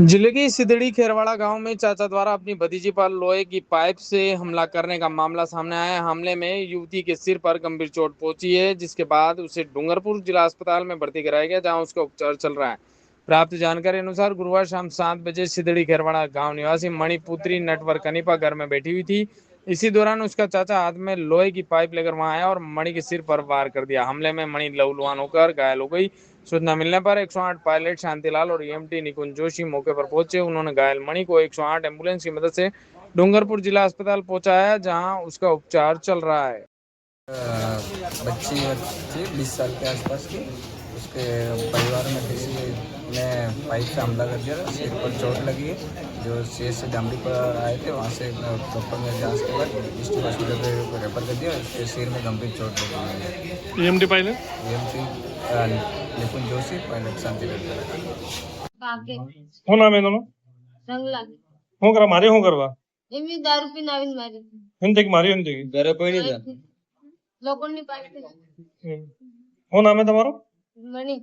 जिले की सिदड़ी खेरवाड़ा गांव में चाचा द्वारा अपनी भतीजी पर लोहे की पाइप से हमला करने का मामला सामने आया है। हमले में युवती के सिर पर गंभीर चोट पहुंची है, जिसके बाद उसे डूंगरपुर जिला अस्पताल में भर्ती कराया गया, जहां उसका उपचार चल रहा है। प्राप्त जानकारी अनुसार गुरुवार शाम 7 बजे सिदड़ी खेरवाड़ा गांव निवासी मणिपुत्री नटवर कनिपा घर में बैठी हुई थी। इसी दौरान उसका चाचा हाथ में लोहे की पाइप लेकर वहां आया और मणि के सिर पर वार कर दिया। हमले में मणि लहूलुहान होकर घायल हो गई। सूचना मिलने पर 108 पायलट शांतिलाल और ईएमटी निकुंज जोशी मौके पर पहुंचे। उन्होंने घायल मणि को 108 एम्बुलेंस की मदद से डूंगरपुर जिला अस्पताल पहुंचाया, जहां उसका उपचार चल रहा है। बच्ची थी 20 साल के आसपास की। उसके परिवार में किसी ने पाइप से हमला कर दिया था, सिर पर चोट लगी है। जो सीएस से डामरी पर आए थे, वहाँ से डॉक्टर ने जांच के बाद डिस्ट्रिक्ट हॉस्पिटल पे रेफर कर दिया। उसके सिर में गंभीर चोट लगी है। ईएमटी पायलट ईएमटी निकुंज जोशी, पायलट शांतिलाल। શું નામ એ તમારું? રંગલા શું કરવા મારી શું કરવા એમની દારૂ પીને આવીને મારી હિંદી કે મારી હિંદી ઘરે કોઈ નહીં લોકોની પાસે શું નામ એ તમારું? મણી